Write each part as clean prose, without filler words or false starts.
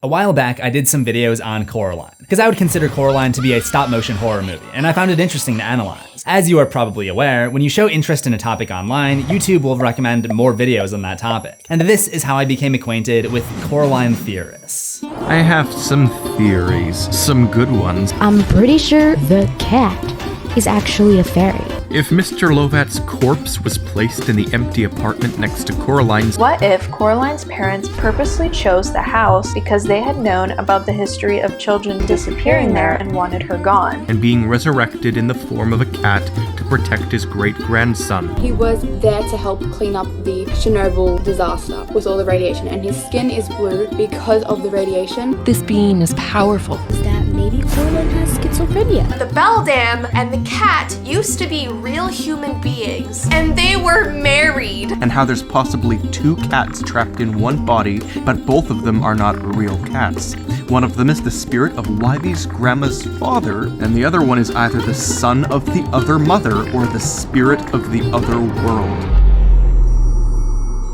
A while back, I did some videos on Coraline, because I would consider Coraline to be a stop-motion horror movie, and I found it interesting to analyze. As you are probably aware, when you show interest in a topic online, YouTube will recommend more videos on that topic. And this is how I became acquainted with Coraline Theorists. I have some theories, some good ones. I'm pretty sure the cat is actually a fairy. If Mr. Lovat's corpse was placed in the empty apartment next to Coraline's... What if Coraline's parents purposely chose the house because they had known about the history of children disappearing there and wanted her gone? And being resurrected in the form of a cat to protect his great-grandson. He was there to help clean up the Chernobyl disaster with all the radiation, and his skin is blue because of the radiation. This being is powerful. Is that maybe Coraline has schizophrenia? The Beldam and the cat used to be real human beings, and they were married. And how there's possibly two cats trapped in one body, but both of them are not real cats. One of them is the spirit of Livy's grandma's father, and the other one is either the son of the other mother or the spirit of the other world.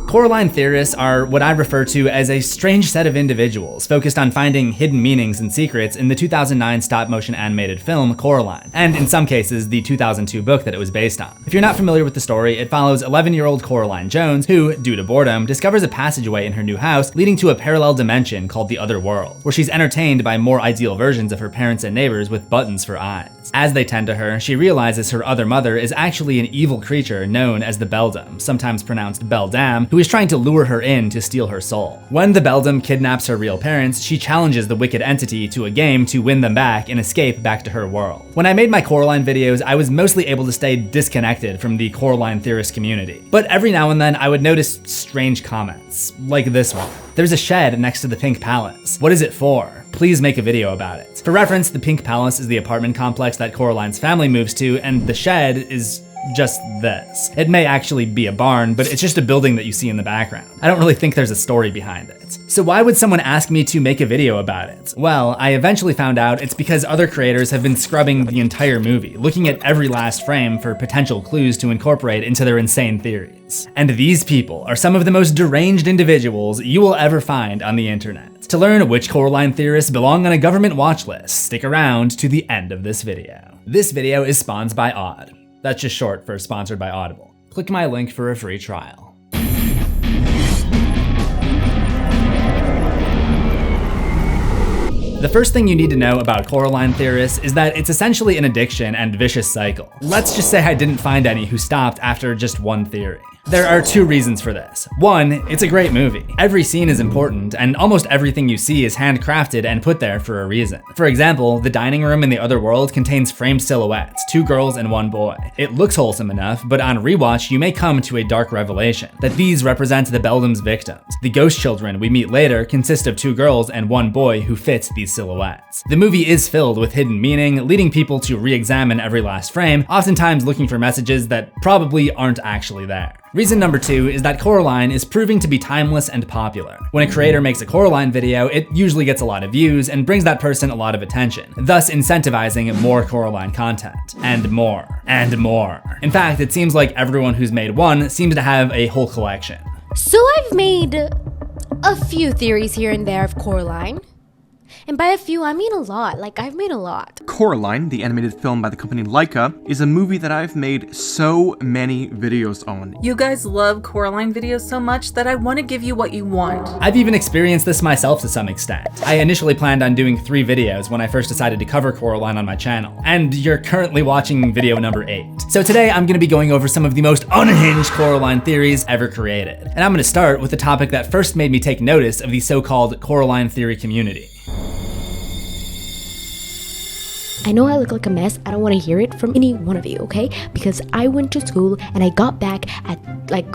Coraline Theorists are what I refer to as a strange set of individuals focused on finding hidden meanings and secrets in the 2009 stop-motion animated film Coraline, and in some cases, the 2002 book that it was based on. If you're not familiar with the story, it follows 11-year-old Coraline Jones, who, due to boredom, discovers a passageway in her new house leading to a parallel dimension called the Other World, where she's entertained by more ideal versions of her parents and neighbors with buttons for eyes. As they tend to her, she realizes her other mother is actually an evil creature known as the Beldam, sometimes pronounced Beldam, who is trying to lure her in to steal her soul. When the Beldam kidnaps her real parents, she challenges the wicked entity to a game to win them back and escape back to her world. When I made my Coraline videos, I was mostly able to stay disconnected from the Coraline Theorist community. But every now and then, I would notice strange comments, like this one. There's a shed next to the Pink Palace. What is it for? Please make a video about it. For reference, the Pink Palace is the apartment complex that Coraline's family moves to, and the shed is just this. It may actually be a barn, but it's just a building that you see in the background. I don't really think there's a story behind it. So why would someone ask me to make a video about it? Well, I eventually found out it's because other creators have been scrubbing the entire movie, looking at every last frame for potential clues to incorporate into their insane theories. And these people are some of the most deranged individuals you will ever find on the internet. To learn which Coraline theorists belong on a government watch list, stick around to the end of this video. This video is sponsored by Aud. That's just short for sponsored by Audible. Click my link for a free trial. The first thing you need to know about Coraline Theorists is that it's essentially an addiction and vicious cycle. Let's just say I didn't find any who stopped after just one theory. There are two reasons for this. One, it's a great movie. Every scene is important, and almost everything you see is handcrafted and put there for a reason. For example, the dining room in the Other World contains framed silhouettes, 2 girls and 1 boy. It looks wholesome enough, but on rewatch, you may come to a dark revelation, that these represent the Beldam's victims. The ghost children we meet later consist of 2 girls and 1 boy who fit these silhouettes. The movie is filled with hidden meaning, leading people to re-examine every last frame, oftentimes looking for messages that probably aren't actually there. Reason number 2 is that Coraline is proving to be timeless and popular. When a creator makes a Coraline video, it usually gets a lot of views and brings that person a lot of attention, thus incentivizing more Coraline content. And more. And more. In fact, it seems like everyone who's made one seems to have a whole collection. So I've made a few theories here and there of Coraline. And by a few, I mean a lot. Like, I've made a lot. Coraline, the animated film by the company Laika, is a movie that I've made so many videos on. You guys love Coraline videos so much that I want to give you what you want. I've even experienced this myself to some extent. I initially planned on doing 3 videos when I first decided to cover Coraline on my channel, and you're currently watching video number 8. So today I'm gonna be going over some of the most unhinged Coraline theories ever created. And I'm gonna start with the topic that first made me take notice of the so-called Coraline theory community. I know I look like a mess. I don't want to hear it from any one of you, okay? Because I went to school and I got back at like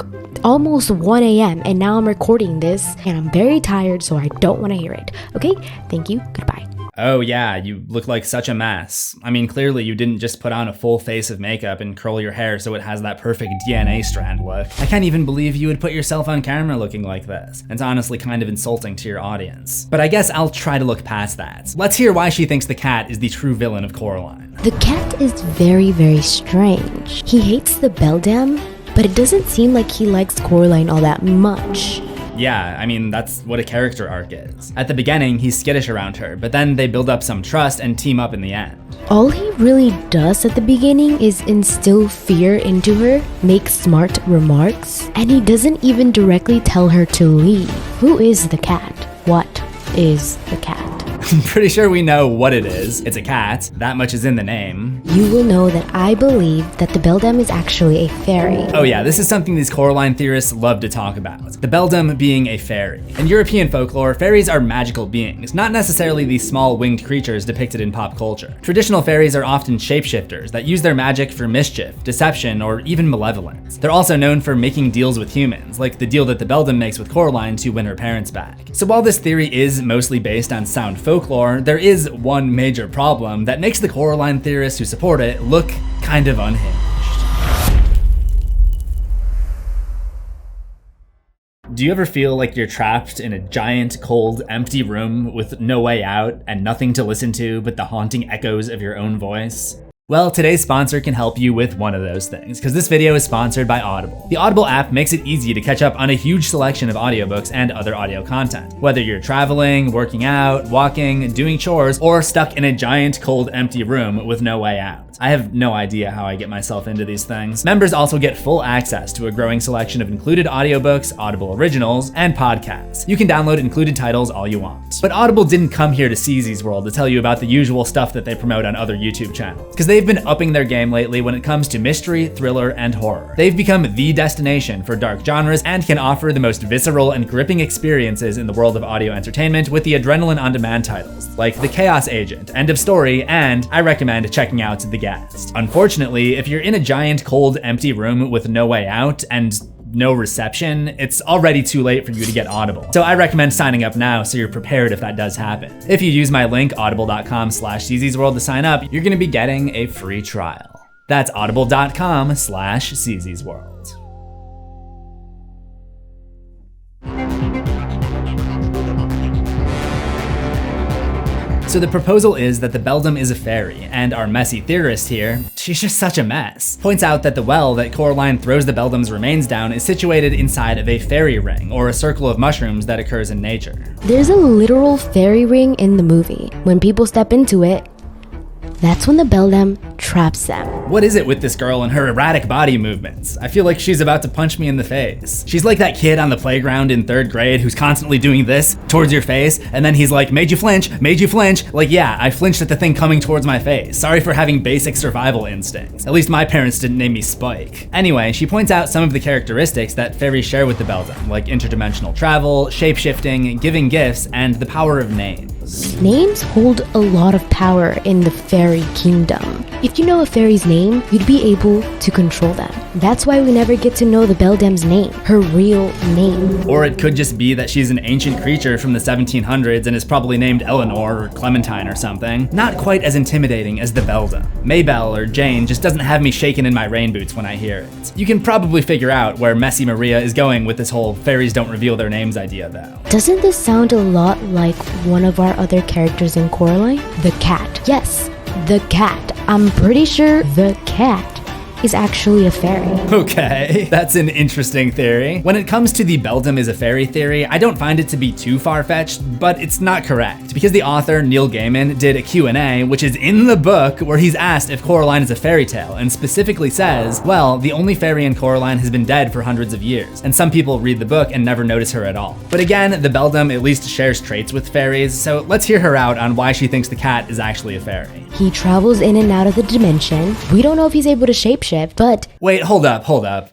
almost 1 a.m. and now I'm recording this and I'm very tired, so I don't want to hear it. Okay? Thank you. Goodbye. Oh yeah, you look like such a mess. I mean, clearly you didn't just put on a full face of makeup and curl your hair so it has that perfect DNA strand look. I can't even believe you would put yourself on camera looking like this. It's honestly kind of insulting to your audience. But I guess I'll try to look past that. Let's hear why she thinks the cat is the true villain of Coraline. The cat is very, very strange. He hates the Beldam, but it doesn't seem like he likes Coraline all that much. yeah, I mean, that's what a character arc is. At the beginning, he's skittish around her, but then they build up some trust and team up in the end. All he really does at the beginning is instill fear into her, make smart remarks, and he doesn't even directly tell her to leave. Who is the cat? What is the cat? I'm pretty sure we know what it is. It's a cat. That much is in the name. You will know that I believe that the Beldam is actually a fairy. Oh yeah, this is something these Coraline theorists love to talk about. The Beldam being a fairy. In European folklore, fairies are magical beings, not necessarily these small winged creatures depicted in pop culture. Traditional fairies are often shapeshifters that use their magic for mischief, deception, or even malevolence. They're also known for making deals with humans, like the deal that the Beldam makes with Coraline to win her parents back. So while this theory is mostly based on sound folklore, there is one major problem that makes the Coraline theorists who support it look kind of unhinged. Do you ever feel like you're trapped in a giant, cold, empty room with no way out and nothing to listen to but the haunting echoes of your own voice? Well, today's sponsor can help you with one of those things, because this video is sponsored by Audible. The Audible app makes it easy to catch up on a huge selection of audiobooks and other audio content. Whether you're traveling, working out, walking, doing chores, or stuck in a giant, cold, empty room with no way out. I have no idea how I get myself into these things. Members also get full access to a growing selection of included audiobooks, Audible originals, and podcasts. You can download included titles all you want. But Audible didn't come here to CZsWorld to tell you about the usual stuff that they promote on other YouTube channels, because they've been upping their game lately when it comes to mystery, thriller, and horror. They've become the destination for dark genres and can offer the most visceral and gripping experiences in the world of audio entertainment with the adrenaline on-demand titles, like The Chaos Agent, End of Story, and I recommend checking out The Guest. Unfortunately, if you're in a giant, cold, empty room with no way out and no reception, it's already too late for you to get Audible. So I recommend signing up now so you're prepared if that does happen. If you use my link audible.com/CZsWorld to sign up, you're gonna be getting a free trial. That's audible.com/CZsWorld. So the proposal is that the Beldam is a fairy, and our messy theorist here, she's just such a mess, points out that the well that Coraline throws the Beldam's remains down is situated inside of a fairy ring, or a circle of mushrooms that occurs in nature. There's a literal fairy ring in the movie. When people step into it, that's when the Beldam traps them. What is it with this girl and her erratic body movements? I feel like she's about to punch me in the face. She's like that kid on the playground in 3rd grade who's constantly doing this towards your face, and then he's like, made you flinch, made you flinch. Like, yeah, I flinched at the thing coming towards my face. Sorry for having basic survival instincts. At least my parents didn't name me Spike. Anyway, she points out some of the characteristics that fairies share with the Beldam, like interdimensional travel, shapeshifting, giving gifts, and the power of names. Names hold a lot of power in the fairy kingdom. If you know a fairy's name, you'd be able to control them. That's why we never get to know the Beldam's name, her real name. Or it could just be that she's an ancient creature from the 1700s and is probably named Eleanor or Clementine or something. Not quite as intimidating as the Beldam. Maybelle or Jane just doesn't have me shaking in my rain boots when I hear it. You can probably figure out where Messy Maria is going with this whole fairies don't reveal their names idea though. Doesn't this sound a lot like one of our other characters in Coraline? The cat. Yes, the cat. I'm pretty sure the cat is actually a fairy. Okay, that's an interesting theory. When it comes to the Beldam is a fairy theory, I don't find it to be too far-fetched, but it's not correct, because the author, Neil Gaiman, did a Q&A, which is in the book, where he's asked if Coraline is a fairy tale, and specifically says, well, the only fairy in Coraline has been dead for hundreds of years, and some people read the book and never notice her at all. But again, the Beldam at least shares traits with fairies, so let's hear her out on why she thinks the cat is actually a fairy. He travels in and out of the dimension. We don't know if he's able to shapeshift, but... Wait, hold up.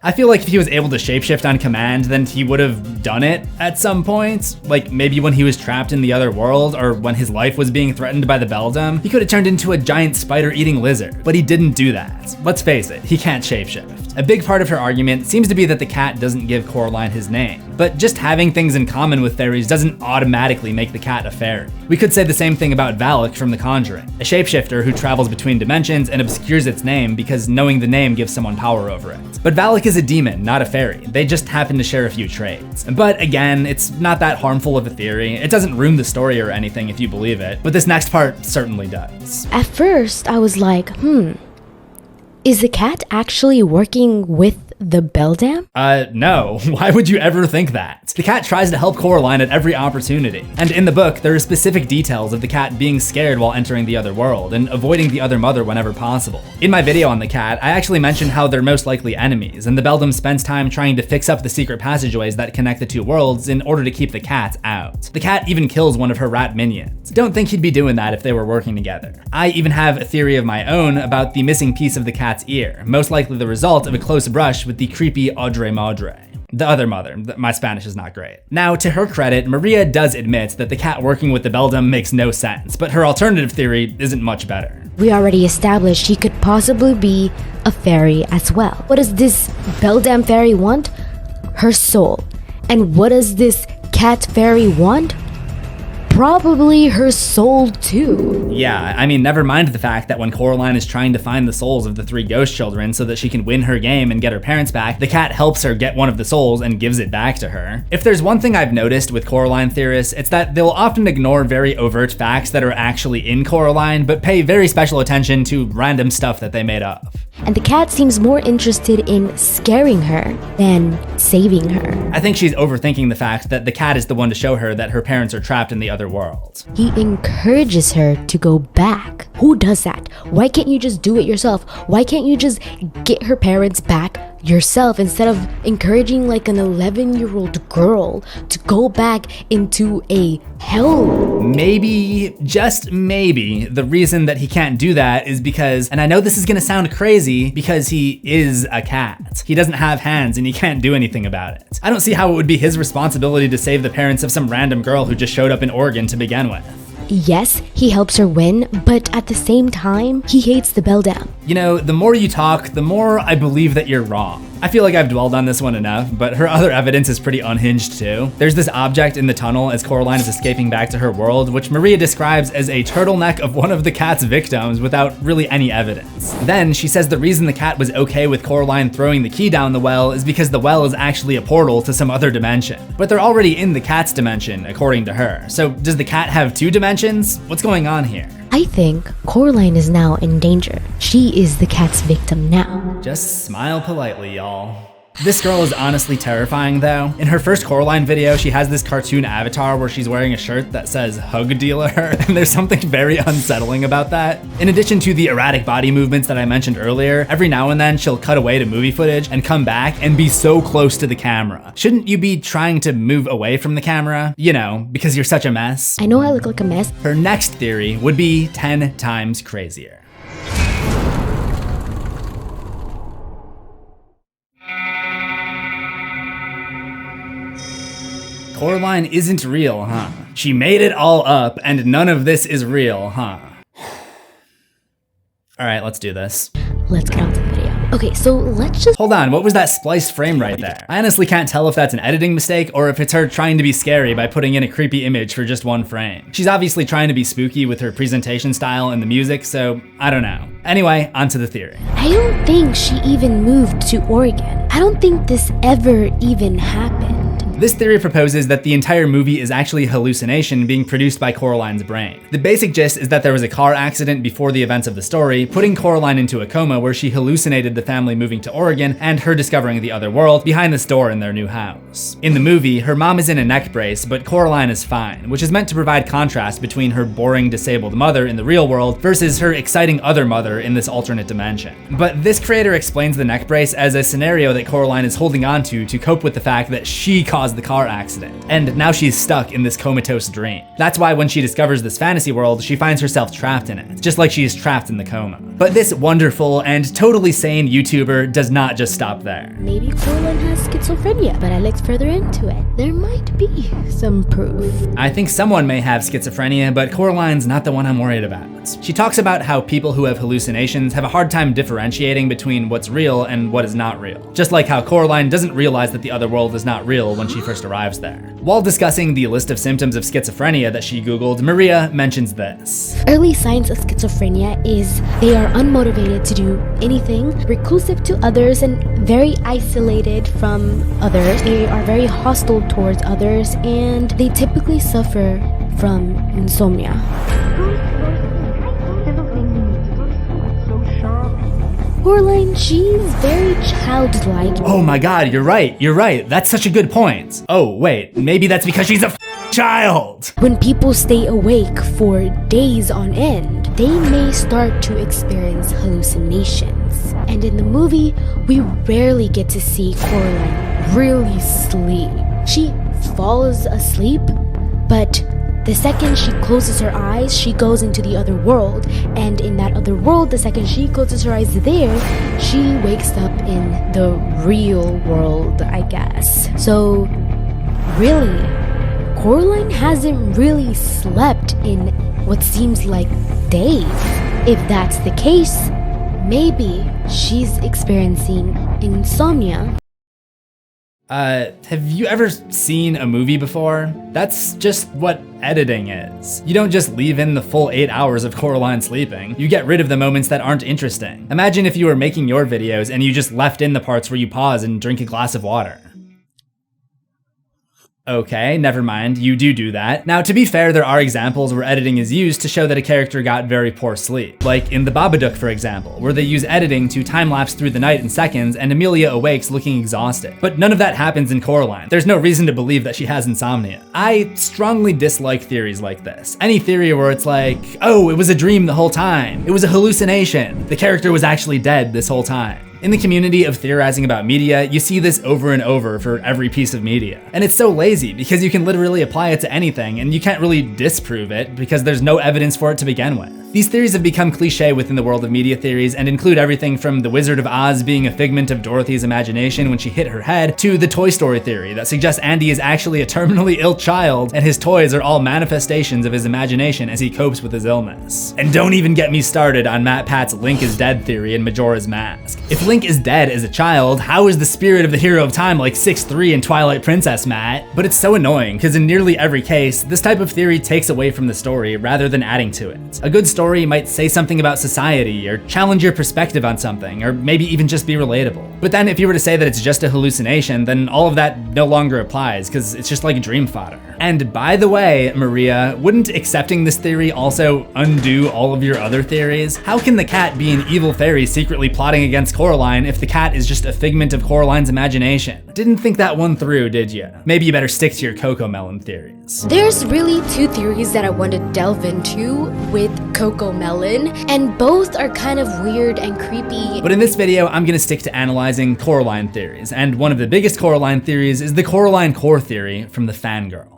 I feel like if he was able to shapeshift on command, then he would have done it at some point. Like maybe when he was trapped in the other world, or when his life was being threatened by the Beldam, he could have turned into a giant spider-eating lizard, but he didn't do that. Let's face it, he can't shapeshift. A big part of her argument seems to be that the cat doesn't give Coraline his name, but just having things in common with fairies doesn't automatically make the cat a fairy. We could say the same thing about Valak from The Conjuring, a shapeshifter who travels between dimensions and obscures its name because knowing the name gives someone power over it. But Valak is a demon, not a fairy. They just happen to share a few traits. But again, it's not that harmful of a theory. It doesn't ruin the story or anything if you believe it, but this next part certainly does. At first, I was like, is the cat actually working with the Beldam? No. Why would you ever think that? The cat tries to help Coraline at every opportunity. And in the book, there are specific details of the cat being scared while entering the other world and avoiding the other mother whenever possible. In my video on the cat, I actually mentioned how they're most likely enemies, and the Beldam spends time trying to fix up the secret passageways that connect the two worlds in order to keep the cat out. The cat even kills one of her rat minions. Don't think he'd be doing that if they were working together. I even have a theory of my own about the missing piece of the cat's ear, most likely the result of a close brush with the creepy Audre Madre. The other mother. My Spanish is not great. Now, to her credit, Maria does admit that the cat working with the Beldam makes no sense, but her alternative theory isn't much better. We already established she could possibly be a fairy as well. What does this Beldam fairy want? Her soul. And what does this cat fairy want? Probably her soul too. Yeah, I mean, never mind the fact that when Coraline is trying to find the souls of the 3 ghost children so that she can win her game and get her parents back, the cat helps her get one of the souls and gives it back to her. If there's one thing I've noticed with Coraline theorists, it's that they'll often ignore very overt facts that are actually in Coraline, but pay very special attention to random stuff that they made up. And the cat seems more interested in scaring her than saving her. I think she's overthinking the fact that the cat is the one to show her that her parents are trapped in the other world. He encourages her to go back. Who does that? Why can't you just do it yourself? Why can't you just get her parents back yourself instead of encouraging like an 11-year-old girl to go back into a hell? Maybe, just maybe, the reason that he can't do that is because, and I know this is gonna sound crazy, because he is a cat. He doesn't have hands and he can't do anything about it. I don't see how it would be his responsibility to save the parents of some random girl who just showed up in Oregon to begin with. Yes, he helps her win, but at the same time, he hates the Beldam. You know, the more you talk, the more I believe that you're wrong. I feel like I've dwelled on this one enough, but her other evidence is pretty unhinged too. There's this object in the tunnel as Coraline is escaping back to her world, which Maria describes as a turtleneck of one of the cat's victims without really any evidence. Then she says the reason the cat was okay with Coraline throwing the key down the well is because the well is actually a portal to some other dimension. But they're already in the cat's dimension, according to her. So does the cat have 2 dimensions? What's going on here? I think Coraline is now in danger. She is the cat's victim now. Just smile politely, y'all. This girl is honestly terrifying though. In her first Coraline video, she has this cartoon avatar where she's wearing a shirt that says hug dealer, and there's something very unsettling about that. In addition to the erratic body movements that I mentioned earlier, every now and then she'll cut away to movie footage and come back and be so close to the camera. Shouldn't you be trying to move away from the camera? You know, because you're such a mess. I know I look like a mess. Her next theory would be 10 times crazier. Coraline isn't real, huh? She made it all up, and none of this is real, huh? Alright, let's do this. Let's get on to the video. Okay, so let's just— Hold on, what was that spliced frame right there? I honestly can't tell if that's an editing mistake or if it's her trying to be scary by putting in a creepy image for just one frame. She's obviously trying to be spooky with her presentation style and the music, so I don't know. Anyway, onto the theory. I don't think she even moved to Oregon. I don't think this ever even happened. This theory proposes that the entire movie is actually a hallucination being produced by Coraline's brain. The basic gist is that there was a car accident before the events of the story, putting Coraline into a coma where she hallucinated the family moving to Oregon and her discovering the other world behind this door in their new house. In the movie, her mom is in a neck brace, but Coraline is fine, which is meant to provide contrast between her boring disabled mother in the real world versus her exciting other mother in this alternate dimension. But this creator explains the neck brace as a scenario that Coraline is holding on to cope with the fact that she caused the car accident, and now she's stuck in this comatose dream. That's why when she discovers this fantasy world, she finds herself trapped in it, just like she is trapped in the coma. But this wonderful and totally sane YouTuber does not just stop there. Maybe Coraline has schizophrenia, but I looked further into it. There might be some proof. I think someone may have schizophrenia, but Coraline's not the one I'm worried about. She talks about how people who have hallucinations have a hard time differentiating between what's real and what is not real. Just like how Coraline doesn't realize that the other world is not real when she first arrives there. While discussing the list of symptoms of schizophrenia that she Googled, Maria mentions this. Early signs of schizophrenia is they are unmotivated to do anything, reclusive to others, and very isolated from others. They are very hostile towards others, and they typically suffer from insomnia. Coraline, she's very childlike. Oh my god, you're right. That's such a good point. Oh, wait, maybe that's because she's a child. When people stay awake for days on end, they may start to experience hallucinations. And in the movie, we rarely get to see Coraline really sleep. She falls asleep, but the second she closes her eyes, she goes into the other world. And in that other world, the second she closes her eyes there, she wakes up in the real world, I guess. So, really, Coraline hasn't really slept in what seems like days. If that's the case, maybe she's experiencing insomnia. Have you ever seen a movie before? That's just what editing is. You don't just leave in the full 8 hours of Coraline sleeping. You get rid of the moments that aren't interesting. Imagine if you were making your videos and you just left in the parts where you pause and drink a glass of water. Okay, never mind, you do that. Now, to be fair, there are examples where editing is used to show that a character got very poor sleep. Like in The Babadook, for example, where they use editing to time-lapse through the night in seconds and Amelia awakes looking exhausted. But none of that happens in Coraline. There's no reason to believe that she has insomnia. I strongly dislike theories like this. Any theory where it's like, oh, it was a dream the whole time. It was a hallucination. The character was actually dead this whole time. In the community of theorizing about media, you see this over and over for every piece of media. And it's so lazy because you can literally apply it to anything and you can't really disprove it because there's no evidence for it to begin with. These theories have become cliche within the world of media theories and include everything from the Wizard of Oz being a figment of Dorothy's imagination when she hit her head, to the Toy Story theory that suggests Andy is actually a terminally ill child and his toys are all manifestations of his imagination as he copes with his illness. And don't even get me started on Matt Pat's Link is dead theory in Majora's Mask. If Link is dead as a child, how is the spirit of the hero of time like 6'3" in Twilight Princess, Matt? But it's so annoying, because in nearly every case, this type of theory takes away from the story rather than adding to it. A good story might say something about society, or challenge your perspective on something, or maybe even just be relatable. But then if you were to say that it's just a hallucination, then all of that no longer applies, because it's just like dream fodder. And by the way, Maria, wouldn't accepting this theory also undo all of your other theories? How can the cat be an evil fairy secretly plotting against Coraline if the cat is just a figment of Coraline's imagination? Didn't think that one through, did ya? Maybe you better stick to your Cocomelon theories. There's really two theories that I want to delve into with Cocomelon, and both are kind of weird and creepy. But in this video, I'm gonna stick to analyzing Coraline theories, and one of the biggest Coraline theories is the Coraline core theory from the Fangirl.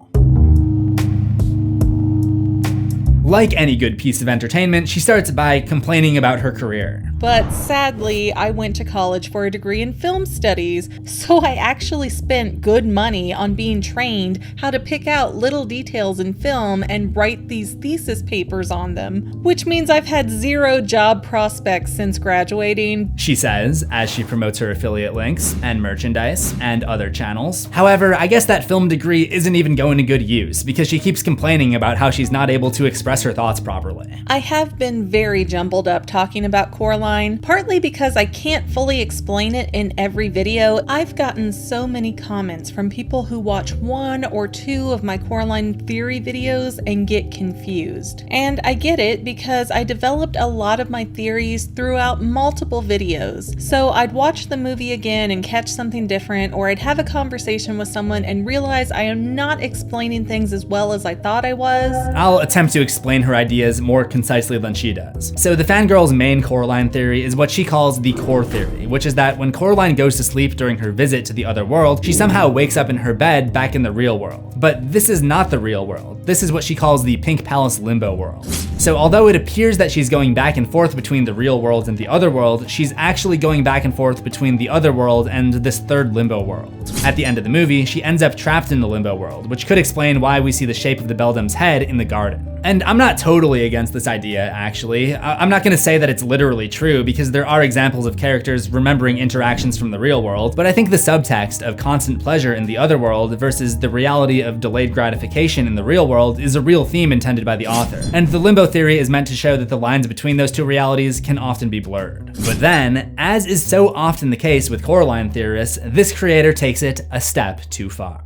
Like any good piece of entertainment, she starts by complaining about her career. But sadly, I went to college for a degree in film studies, so I actually spent good money on being trained how to pick out little details in film and write these thesis papers on them, which means I've had zero job prospects since graduating, she says, as she promotes her affiliate links and merchandise and other channels. However, I guess that film degree isn't even going to good use because she keeps complaining about how she's not able to express her thoughts properly. I have been very jumbled up talking about Coraline, partly because I can't fully explain it in every video. I've gotten so many comments from people who watch one or two of my Coraline Theory videos and get confused. And I get it because I developed a lot of my theories throughout multiple videos. So I'd watch the movie again and catch something different, or I'd have a conversation with someone and realize I am not explaining things as well as I thought I was. I'll attempt to explain her ideas more concisely than she does. So the Fangirl's main Coraline theory is what she calls the core theory, which is that when Coraline goes to sleep during her visit to the other world, she somehow wakes up in her bed back in the real world. But this is not the real world. This is what she calls the Pink Palace Limbo world. So although it appears that she's going back and forth between the real world and the other world, she's actually going back and forth between the other world and this third limbo world. At the end of the movie, she ends up trapped in the limbo world, which could explain why we see the shape of the Beldam's head in the garden. And I'm not totally against this idea, actually. I'm not gonna say that it's literally true, because there are examples of characters remembering interactions from the real world, but I think the subtext of constant pleasure in the other world versus the reality of delayed gratification in the real world is a real theme intended by the author. And the limbo theory is meant to show that the lines between those two realities can often be blurred. But then, as is so often the case with Coraline theorists, this creator takes it a step too far.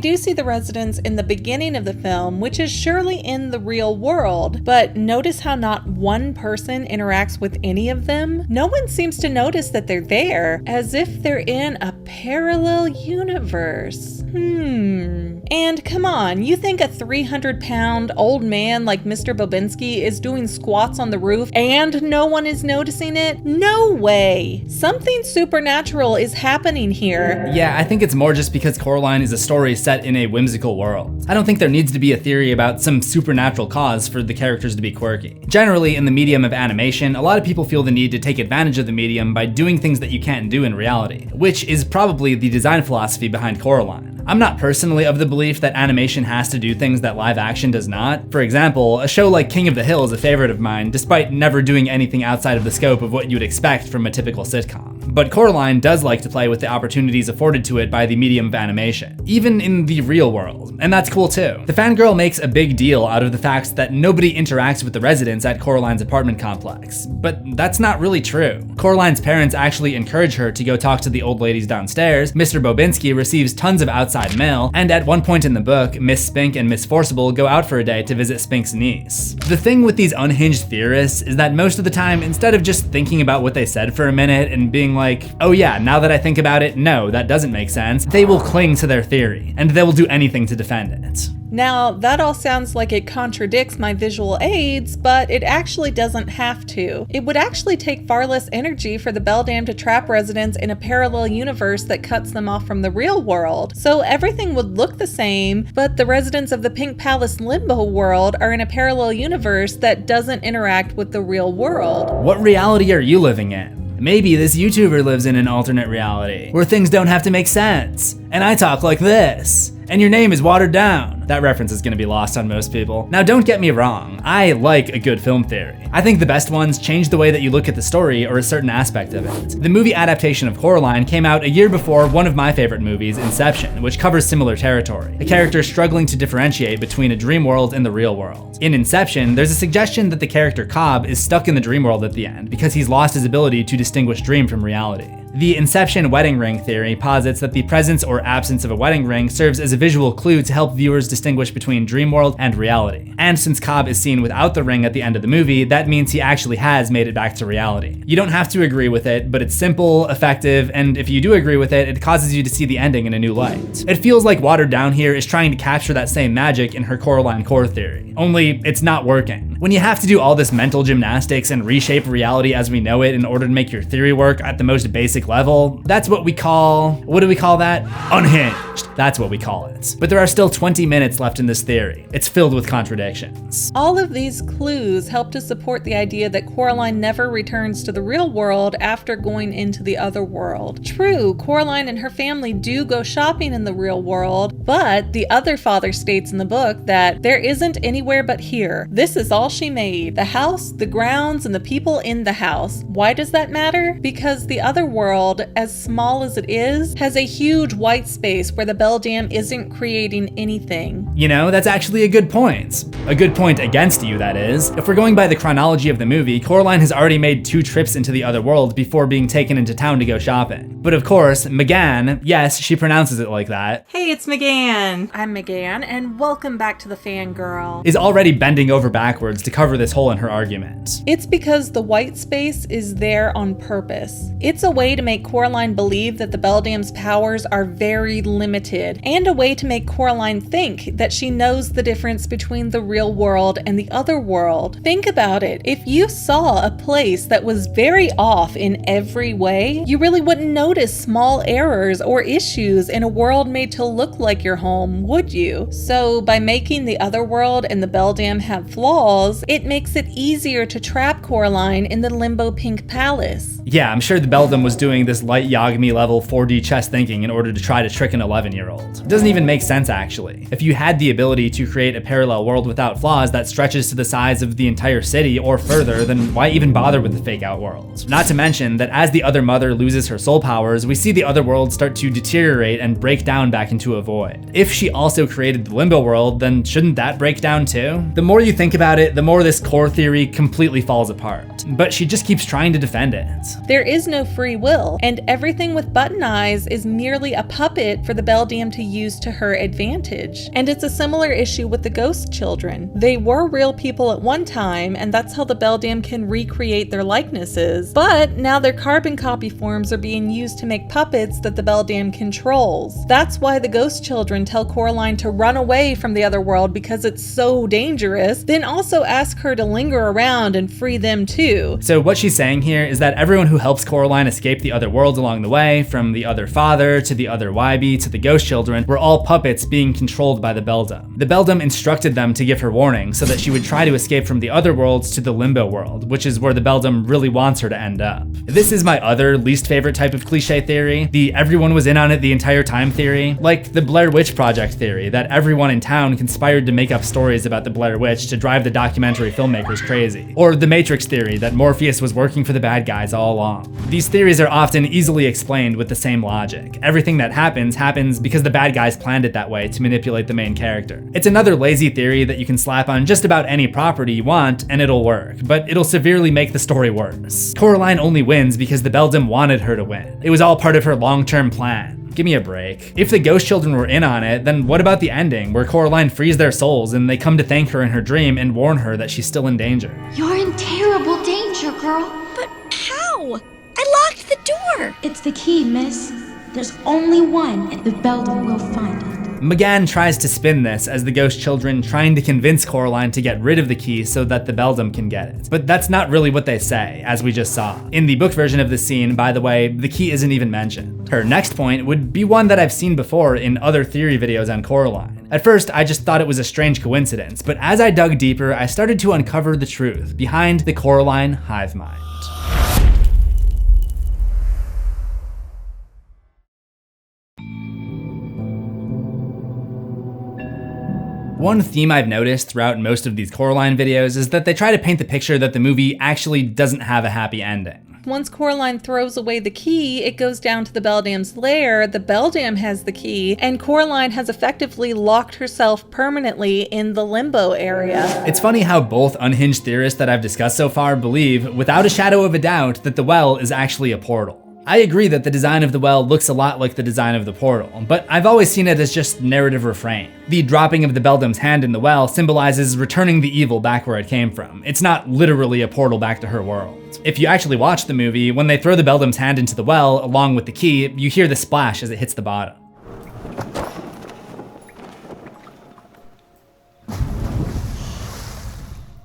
do see the residents in the beginning of the film, which is surely in the real world, but notice how not one person interacts with any of them? No one seems to notice that they're there, as if they're in a parallel universe. And come on, you think a 300-pound old man like Mr. Bobinski is doing squats on the roof and no one is noticing it? No way! Something supernatural is happening here. Yeah, I think it's more just because Coraline is a story set in a whimsical world. I don't think there needs to be a theory about some supernatural cause for the characters to be quirky. Generally, in the medium of animation, a lot of people feel the need to take advantage of the medium by doing things that you can't do in reality, which is probably the design philosophy behind Coraline. I'm not personally of the belief that animation has to do things that live action does not. For example, a show like King of the Hill is a favorite of mine, despite never doing anything outside of the scope of what you'd expect from a typical sitcom. But Coraline does like to play with the opportunities afforded to it by the medium of animation, even in the real world, and that's cool too. The Fangirl makes a big deal out of the fact that nobody interacts with the residents at Coraline's apartment complex, but that's not really true. Coraline's parents actually encourage her to go talk to the old ladies downstairs. Mr. Bobinski receives tons of outside mail, and at one point in the book, Miss Spink and Miss Forcible go out for a day to visit Spink's niece. The thing with these unhinged theorists is that most of the time, instead of just thinking about what they said for a minute and being like, oh yeah, now that I think about it, no, that doesn't make sense, they will cling to their theory, and they will do anything to defend it. Now, that all sounds like it contradicts my visual aids, but it actually doesn't have to. It would actually take far less energy for the Beldam to trap residents in a parallel universe that cuts them off from the real world. So everything would look the same, but the residents of the Pink Palace Limbo world are in a parallel universe that doesn't interact with the real world. What reality are you living in? Maybe this YouTuber lives in an alternate reality, where things don't have to make sense, and I talk like this, and your name is watered down. That reference is gonna be lost on most people. Now don't get me wrong, I like a good film theory. I think the best ones change the way that you look at the story or a certain aspect of it. The movie adaptation of Coraline came out a year before one of my favorite movies, Inception, which covers similar territory. A character struggling to differentiate between a dream world and the real world. In Inception, there's a suggestion that the character Cobb is stuck in the dream world at the end because he's lost his ability to distinguish dream from reality. The Inception wedding ring theory posits that the presence or absence of a wedding ring serves as a visual clue to help viewers distinguish between dream world and reality. And since Cobb is seen without the ring at the end of the movie, that means he actually has made it back to reality. You don't have to agree with it, but it's simple, effective, and if you do agree with it, it causes you to see the ending in a new light. It feels like Watered Down here is trying to capture that same magic in her Coraline core theory, only it's not working. When you have to do all this mental gymnastics and reshape reality as we know it in order to make your theory work at the most basic level, that's what we call, what do we call that? Unhinged. That's what we call it. But there are still 20 minutes left in this theory. It's filled with contradictions. All of these clues help to support the idea that Coraline never returns to the real world after going into the other world. True, Coraline and her family do go shopping in the real world, but the other father states in the book that there isn't anywhere but here. This is all she made. The house, the grounds, and the people in the house. Why does that matter? Because the other world, as small as it is, has a huge white space where the Beldam isn't creating anything. You know, that's actually a good point. A good point against you, that is. If we're going by the chronology of the movie, Coraline has already made 2 trips into the other world before being taken into town to go shopping. But of course, McGann, yes, she pronounces it like that. Hey, it's McGann. I'm McGann, and welcome back to the Fangirl. Is already bending over backwards to cover this hole in her argument. It's because the white space is there on purpose. It's a way to make Coraline believe that the Beldam's powers are very limited, and a way to make Coraline think that she knows the difference between the real world and the other world. Think about it. If you saw a place that was very off in every way, you really wouldn't notice small errors or issues in a world made to look like your home, would you? So by making the other world and the Beldam have flaws, it makes it easier to trap Coraline in the Limbo Pink Palace. Yeah, I'm sure the Beldam was doing this light Yagami level 4D chess thinking in order to try to trick an 11-year-old. It doesn't even make sense, actually. If you had the ability to create a parallel world without flaws that stretches to the size of the entire city or further, then why even bother with the fake-out world? Not to mention that as the other mother loses her soul powers, we see the other world start to deteriorate and break down back into a void. If she also created the Limbo world, then shouldn't that break down too? The more you think about it, the more this core theory completely falls apart. but she just keeps trying to defend it. There is no free will, and everything with button eyes is merely a puppet for the Beldam to use to her advantage. And it's a similar issue with the ghost children. They were real people at one time, and that's how the Beldam can recreate their likenesses, but now their carbon copy forms are being used to make puppets that the Beldam controls. That's why the ghost children tell Coraline to run away from the other world because it's so dangerous, then also ask her to linger around and free them too. So what she's saying here is that everyone who helps Coraline escape the other worlds along the way, from the other father to the other Wybie to the ghost children, were all puppets being controlled by the Beldam. The Beldam instructed them to give her warning so that she would try to escape from the other worlds to the Limbo world, which is where the Beldam really wants her to end up. This is my other least favorite type of cliche theory, the everyone was in on it the entire time theory, like the Blair Witch Project theory that everyone in town conspired to make up stories about the Blair Witch to drive the documentary filmmakers crazy, or the Matrix theory that Morpheus was working for the bad guys all along. These theories are often easily explained with the same logic. Everything that happens because the bad guys planned it that way to manipulate the main character. It's another lazy theory that you can slap on just about any property you want and it'll work, but it'll severely make the story worse. Coraline only wins because the Beldam wanted her to win. It was all part of her long-term plan. Give me a break. If the ghost children were in on it, then what about the ending, where Coraline frees their souls and they come to thank her in her dream and warn her that she's still in danger? You're in terrible danger, girl. But how? I locked the door! It's the key, miss. There's only one, and the Beldam will find it. McGann tries to spin this as the ghost children trying to convince Coraline to get rid of the key so that the Beldam can get it. But that's not really what they say, as we just saw. In the book version of this scene, by the way, the key isn't even mentioned. Her next point would be one that I've seen before in other theory videos on Coraline. At first, I just thought it was a strange coincidence, but as I dug deeper, I started to uncover the truth behind the Coraline hive mind. One theme I've noticed throughout most of these Coraline videos is that they try to paint the picture that the movie actually doesn't have a happy ending. Once Coraline throws away the key, it goes down to the Beldam's lair, the Beldam has the key, and Coraline has effectively locked herself permanently in the Limbo area. It's funny how both unhinged theorists that I've discussed so far believe, without a shadow of a doubt, that the well is actually a portal. I agree that the design of the well looks a lot like the design of the portal, but I've always seen it as just narrative refrain. The dropping of the Beldam's hand in the well symbolizes returning the evil back where it came from. It's not literally a portal back to her world. If you actually watch the movie, when they throw the Beldam's hand into the well, along with the key, you hear the splash as it hits the bottom.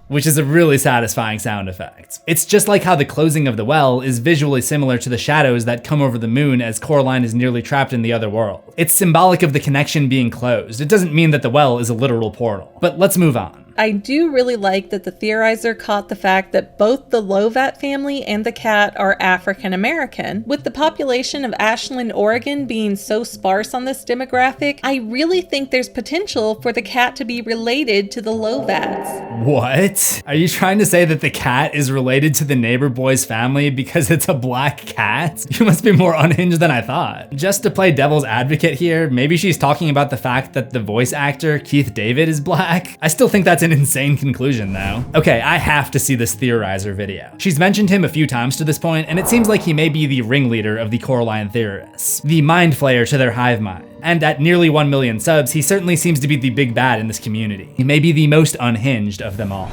Which is a really satisfying sound effect. It's just like how the closing of the well is visually similar to the shadows that come over the moon as Coraline is nearly trapped in the other world. It's symbolic of the connection being closed. It doesn't mean that the well is a literal portal. But let's move on. I do really like that the theorizer caught the fact that both the Lovat family and the cat are African American. With the population of Ashland, Oregon being so sparse on this demographic, I really think there's potential for the cat to be related to the Lovats. What? Are you trying to say that the cat is related to the neighbor boy's family because it's a black cat? You must be more unhinged than I thought. Just to play devil's advocate here, maybe she's talking about the fact that the voice actor, Keith David, is black? I still think that's an insane conclusion though. Okay, I have to see this theorizer video. She's mentioned him a few times to this point, and it seems like he may be the ringleader of the Coraline Theorists, the mind flayer to their hive mind. And at nearly 1 million subs, he certainly seems to be the big bad in this community. He may be the most unhinged of them all.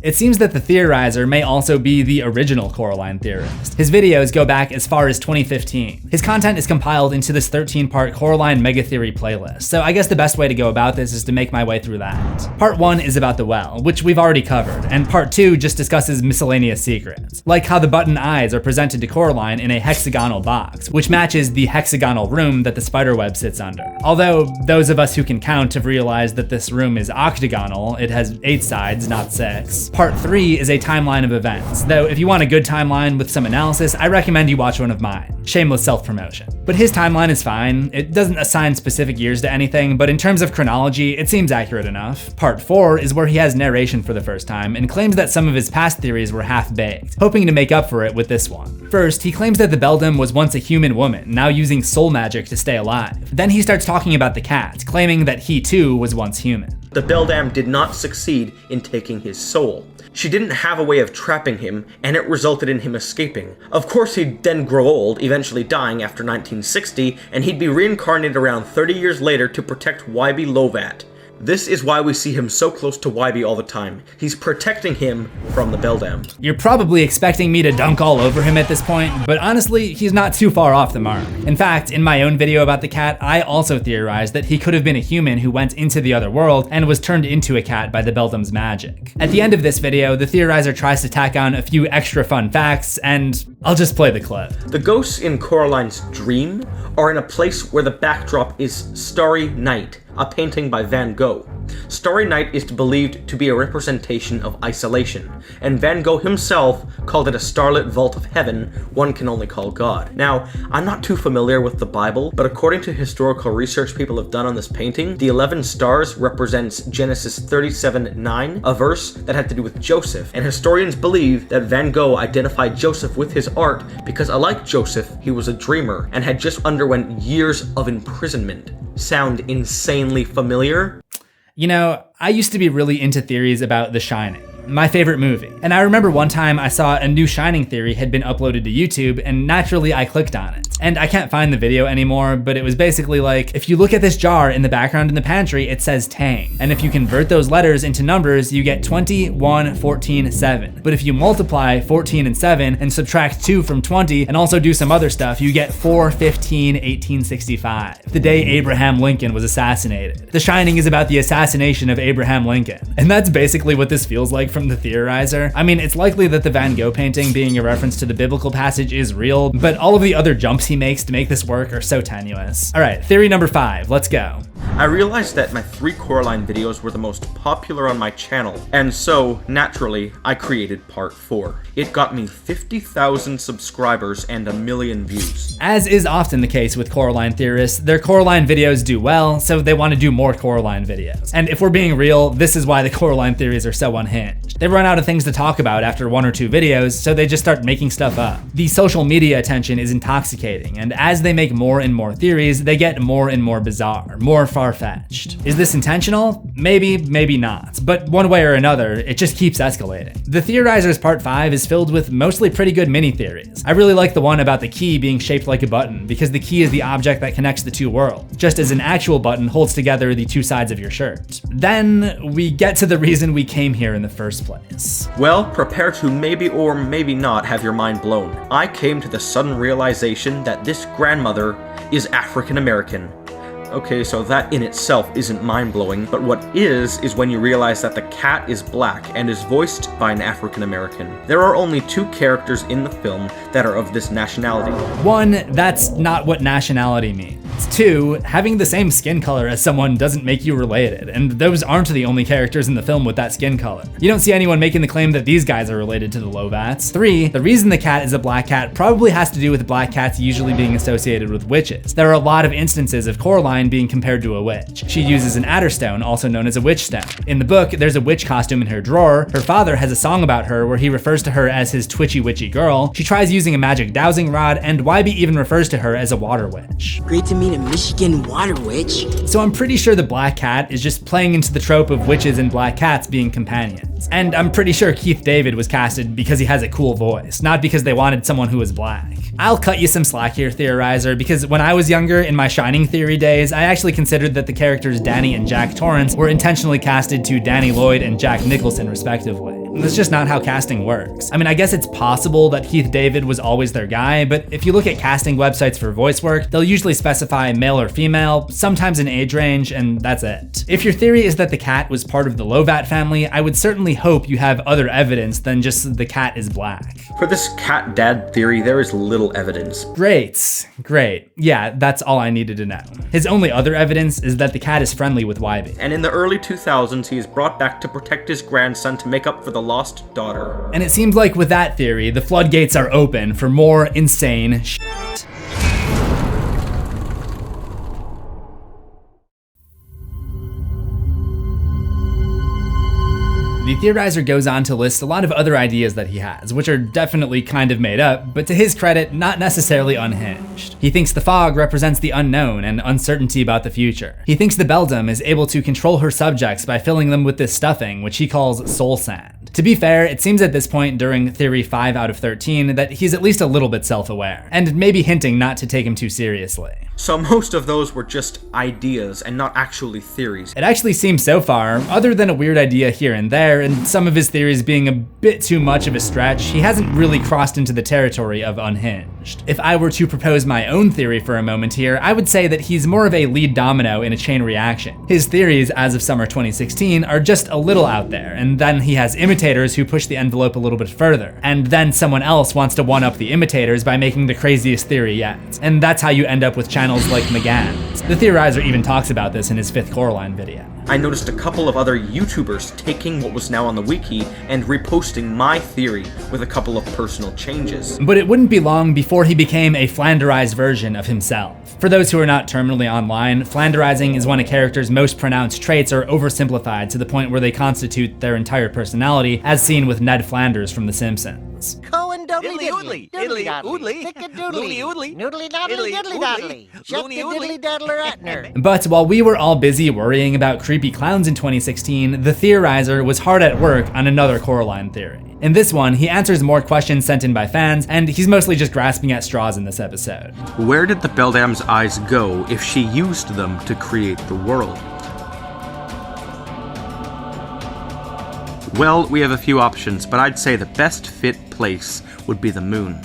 It seems that the theorizer may also be the original Coraline theorist. His videos go back as far as 2015. His content is compiled into this 13-part Coraline Mega Theory playlist, so I guess the best way to go about this is to make my way through that. Part 1 is about the well, which we've already covered, and Part 2 just discusses miscellaneous secrets, like how the button eyes are presented to Coraline in a hexagonal box, which matches the hexagonal room that the spiderweb sits under. Although those of us who can count have realized that this room is octagonal, it has 8 sides, not 6. Part 3 is a timeline of events, though if you want a good timeline with some analysis, I recommend you watch one of mine. Shameless self-promotion. But his timeline is fine. It doesn't assign specific years to anything, but in terms of chronology, it seems accurate enough. Part 4 is where he has narration for the first time and claims that some of his past theories were half-baked, hoping to make up for it with this one. First, he claims that the Beldam was once a human woman, now using soul magic to stay alive. Then he starts talking about the cat, claiming that he too was once human. The Beldam did not succeed in taking his soul. She didn't have a way of trapping him, and it resulted in him escaping. Of course, he'd then grow old, eventually dying after 1960, and he'd be reincarnated around 30 years later to protect Wybie Lovat. This is why we see him so close to Wybie all the time. He's protecting him from the Beldam. You're probably expecting me to dunk all over him at this point, but honestly, he's not too far off the mark. In fact, in my own video about the cat, I also theorized that he could have been a human who went into the other world and was turned into a cat by the Beldam's magic. At the end of this video, the theorizer tries to tack on a few extra fun facts, and I'll just play the clip. The ghosts in Coraline's dream are in a place where the backdrop is Starry Night, a painting by Van Gogh. Starry Night is believed to be a representation of isolation, and Van Gogh himself called it a starlit vault of heaven one can only call God. Now, I'm not too familiar with the Bible, but according to historical research people have done on this painting, the 11 stars represents Genesis 37:9, a verse that had to do with Joseph, and historians believe that Van Gogh identified Joseph with his art because, unlike Joseph, he was a dreamer and had just underwent years of imprisonment. Sound insanely familiar? You know, I used to be really into theories about The Shining, my favorite movie. And I remember one time I saw a new Shining theory had been uploaded to YouTube, and naturally I clicked on it. And I can't find the video anymore, but it was basically like, if you look at this jar in the background in the pantry, it says Tang. And if you convert those letters into numbers, you get 20, 1, 14, 7. But if you multiply 14 and 7 and subtract 2 from 20 and also do some other stuff, you get 4, 15, 1865. The day Abraham Lincoln was assassinated. The Shining is about the assassination of Abraham Lincoln. And that's basically what this feels like from the theorizer. I mean, it's likely that the Van Gogh painting being a reference to the biblical passage is real, but all of the other jumps he makes to make this work are so tenuous. All right, theory number 5, let's go. I realized that my 3 Coraline videos were the most popular on my channel, and so, naturally, I created part 4. It got me 50,000 subscribers and 1 million views. As is often the case with Coraline Theorists, their Coraline videos do well, so they want to do more Coraline videos. And if we're being real, this is why the Coraline theories are so unhinged. They run out of things to talk about after 1 or 2 videos, so they just start making stuff up. The social media attention is intoxicating, and as they make more and more theories, they get more and more bizarre, more far-fetched. Is this intentional? Maybe, maybe not. But one way or another, it just keeps escalating. The Theorizer's Part 5 is filled with mostly pretty good mini-theories. I really like the one about the key being shaped like a button, because the key is the object that connects the two worlds, just as an actual button holds together the two sides of your shirt. Then we get to the reason we came here in the first place. Well, prepare to maybe or maybe not have your mind blown. I came to the sudden realization that this grandmother is African American. Okay, so that in itself isn't mind-blowing, but what is when you realize that the cat is black and is voiced by an African American. There are only 2 characters in the film that are of this nationality. 1, that's not what nationality means. 2, having the same skin color as someone doesn't make you related, and those aren't the only characters in the film with that skin color. You don't see anyone making the claim that these guys are related to the Lovats. 3, the reason the cat is a black cat probably has to do with black cats usually being associated with witches. There are a lot of instances of Coraline being compared to a witch. She uses an adder stone, also known as a witch stone. In the book, there's a witch costume in her drawer. Her father has a song about her where he refers to her as his twitchy witchy girl. She tries using a magic dowsing rod, and Wybie even refers to her as a water witch. Great to meet a Michigan water witch. So I'm pretty sure the black cat is just playing into the trope of witches and black cats being companions. And I'm pretty sure Keith David was casted because he has a cool voice, not because they wanted someone who was black. I'll cut you some slack here, Theorizer, because when I was younger in my Shining theory days, I actually considered that the characters Danny and Jack Torrance were intentionally casted to Danny Lloyd and Jack Nicholson respectively. That's just not how casting works. I mean, I guess it's possible that Keith David was always their guy, but if you look at casting websites for voice work, they'll usually specify male or female, sometimes an age range, and that's it. If your theory is that the cat was part of the Lovat family, I would certainly hope you have other evidence than just the cat is black. For this cat dad theory, there is little evidence. Great. Yeah, that's all I needed to know. His only other evidence is that the cat is friendly with Wybie. And in the early 2000s, he is brought back to protect his grandson to make up for the lost daughter. And it seems like with that theory, the floodgates are open for more insane shit. The the theorizer goes on to list a lot of other ideas that he has, which are definitely kind of made up, but to his credit, not necessarily unhinged. He thinks the fog represents the unknown and uncertainty about the future. He thinks the Beldam is able to control her subjects by filling them with this stuffing, which he calls soul sand. To be fair, it seems at this point during Theory 5 out of 13 that he's at least a little bit self-aware, and maybe hinting not to take him too seriously. So most of those were just ideas and not actually theories. It actually seems so far, other than a weird idea here and there, and some of his theories being a bit too much of a stretch, he hasn't really crossed into the territory of unhinged. If I were to propose my own theory for a moment here, I would say that he's more of a lead domino in a chain reaction. His theories, as of summer 2016, are just a little out there, and then he has imitators who push the envelope a little bit further, and then someone else wants to one-up the imitators by making the craziest theory yet. And that's how you end up with channels like McGann's. The Theorizer even talks about this in his 5th Coraline video. I noticed a couple of other YouTubers taking what was now on the wiki and reposting my theory with a couple of personal changes. But it wouldn't be long before he became a flanderized version of himself. For those who are not terminally online, flanderizing is when a character's most pronounced traits are oversimplified to the point where they constitute their entire personality, as seen with Ned Flanders from The Simpsons. Cohen doodly diddly, diddly doodly, doodly oodly, noodly doodly diddly doodly, shut the diddly daddler Ratner. But while we were all busy worrying about creepy clowns in 2016, the Theorizer was hard at work on another Coraline theory. In this one, he answers more questions sent in by fans, and he's mostly just grasping at straws in this episode. Where did the Beldam's eyes go if she used them to create the world? Well, we have a few options, but I'd say the best fit place would be the moon.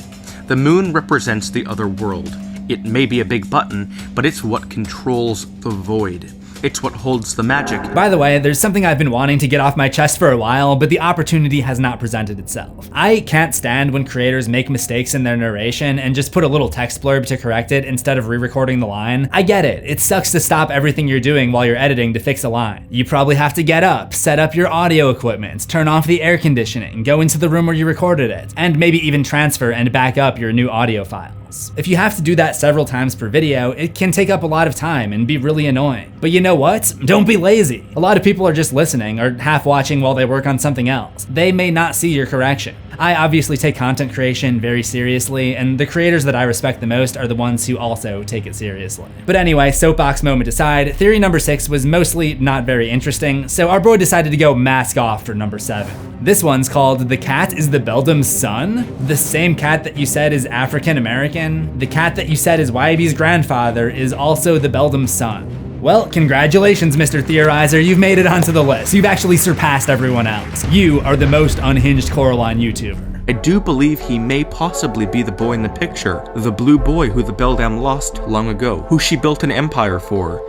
The moon represents the other world. It may be a big button, but it's what controls the void. It's what holds the magic. By the way, there's something I've been wanting to get off my chest for a while, but the opportunity has not presented itself. I can't stand when creators make mistakes in their narration and just put a little text blurb to correct it instead of re-recording the line. I get it. It sucks to stop everything you're doing while you're editing to fix a line. You probably have to get up, set up your audio equipment, turn off the air conditioning, go into the room where you recorded it, and maybe even transfer and back up your new audio files. If you have to do that several times per video, it can take up a lot of time and be really annoying. But you know what? Don't be lazy. A lot of people are just listening or half watching while they work on something else. They may not see your correction. I obviously take content creation very seriously, and the creators that I respect the most are the ones who also take it seriously. But anyway, soapbox moment aside, theory number 6 was mostly not very interesting, so our boy decided to go mask off for number 7. This one's called "The Cat is the Beldam's Son?" The same cat that you said is African American? The cat that you said is Wybie's grandfather is also the Beldam's son. Well, congratulations, Mr. Theorizer, you've made it onto the list. You've actually surpassed everyone else. You are the most unhinged Coraline YouTuber. I do believe he may possibly be the boy in the picture, the blue boy who the Beldam lost long ago, who she built an empire for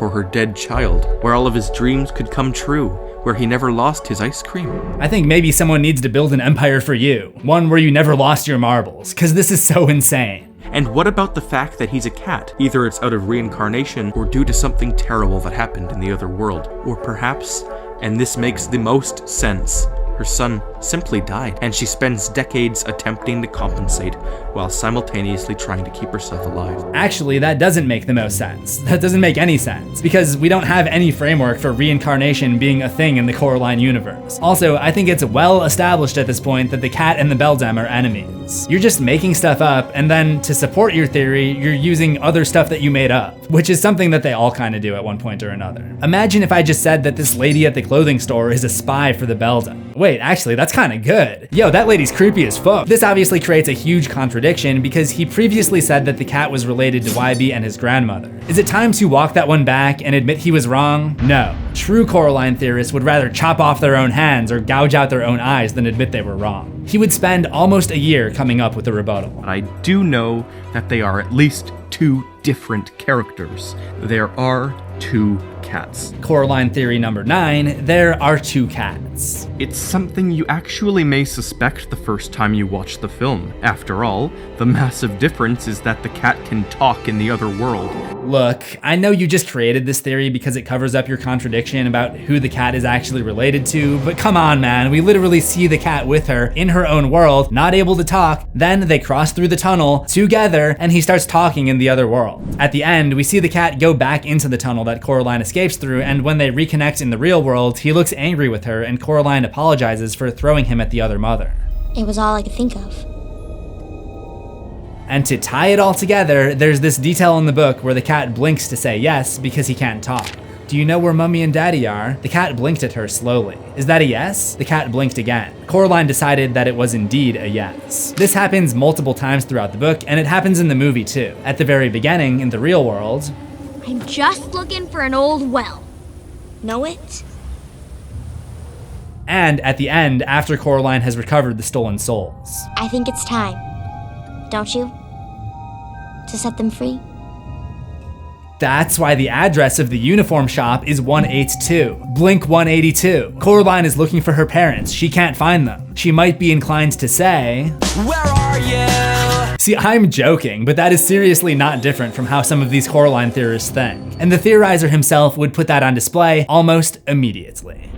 her dead child, where all of his dreams could come true, where he never lost his ice cream. I think maybe someone needs to build an empire for you, one where you never lost your marbles, cause this is so insane. And what about the fact that he's a cat? Either it's out of reincarnation or due to something terrible that happened in the other world. Or perhaps, and this makes the most sense, her son simply died, and she spends decades attempting to compensate while simultaneously trying to keep herself alive. Actually, that doesn't make the most sense. That doesn't make any sense, because we don't have any framework for reincarnation being a thing in the Coraline universe. Also, I think it's well established at this point that the cat and the Beldam are enemies. You're just making stuff up, and then to support your theory, you're using other stuff that you made up, which is something that they all kind of do at one point or another. Imagine if I just said that this lady at the clothing store is a spy for the Beldam. Wait, actually, that's kind of good. Yo, that lady's creepy as fuck. This obviously creates a huge contradiction because he previously said that the cat was related to Wybie and his grandmother. Is it time to walk that one back and admit he was wrong? No. True Coraline theorists would rather chop off their own hands or gouge out their own eyes than admit they were wrong. He would spend almost a year coming up with a rebuttal. But I do know that they are at least 2 different characters. There are 2 cats. Coraline theory number 9, there are 2 cats. It's something you actually may suspect the first time you watch the film. After all, the massive difference is that the cat can talk in the other world, Look, I know you just created this theory because it covers up your contradiction about who the cat is actually related to, but come on, man, we literally see the cat with her in her own world, not able to talk, then they cross through the tunnel together and he starts talking in the other world. At the end, we see the cat go back into the tunnel that Coraline escapes through, and when they reconnect in the real world, he looks angry with her and Coraline apologizes for throwing him at the other mother. It was all I could think of. And to tie it all together, there's this detail in the book where the cat blinks to say yes because he can't talk. Do you know where Mummy and Daddy are? The cat blinked at her slowly. Is that a yes? The cat blinked again. Coraline decided that it was indeed a yes. This happens multiple times throughout the book, and it happens in the movie too. At the very beginning, in the real world, I'm just looking for an old well. Know it? and at the end, after Coraline has recovered the stolen souls. I think it's time, don't you? To set them free? That's why the address of the uniform shop is 182. Blink 182. Coraline is looking for her parents. She can't find them. She might be inclined to say, "Where are you?" See, I'm joking, but that is seriously not different from how some of these Coraline theorists think. And the theorizer himself would put that on display almost immediately.